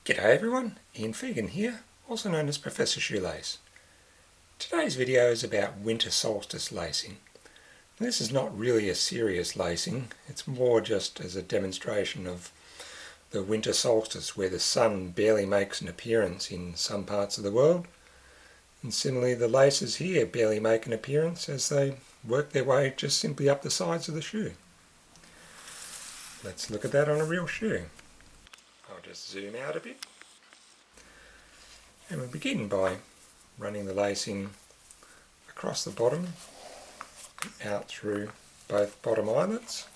G'day everyone, Ian Fegan here, also known as Professor Shoelace. Today's video is about winter solstice lacing. This is not really a serious lacing, it's more just as a demonstration of the winter solstice where the sun barely makes an appearance in some parts of the world. And similarly the laces here barely make an appearance as they work their way just simply up the sides of the shoe. Let's look at that on a real shoe. I'll just zoom out a bit. And we begin by running the lacing across the bottom, out through both bottom eyelets.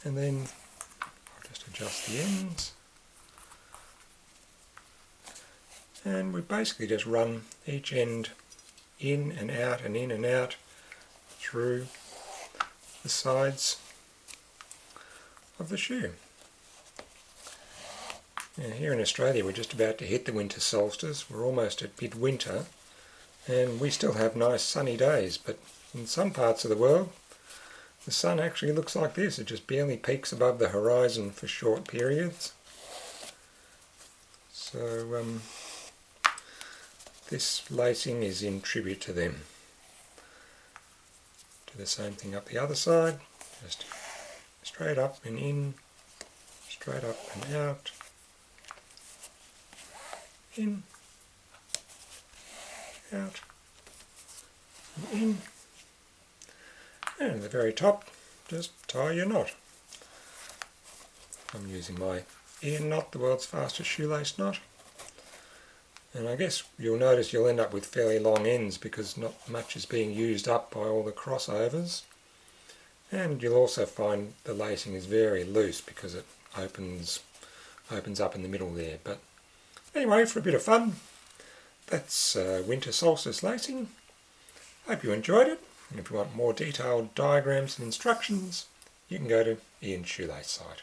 And then I'll just adjust the ends. And we basically just run each end in and out and in and out through the sides of the shoe. Now here in Australia we're just about to hit the winter solstice. We're almost at midwinter and we still have nice sunny days, but in some parts of the world the sun actually looks like this. It just barely peaks above the horizon for short periods. So this lacing is in tribute to them. Do the same thing up the other side, just straight up and in, straight up and out, in, out, and in, and at the very top just tie your knot. I'm using my Ian knot, the world's fastest shoelace knot, and I guess you'll notice you'll end up with fairly long ends because not much is being used up by all the crossovers. And you'll also find the lacing is very loose because it opens up in the middle there. But anyway, for a bit of fun, that's winter solstice lacing. Hope you enjoyed it, and if you want more detailed diagrams and instructions, you can go to Ian's Shoelace site.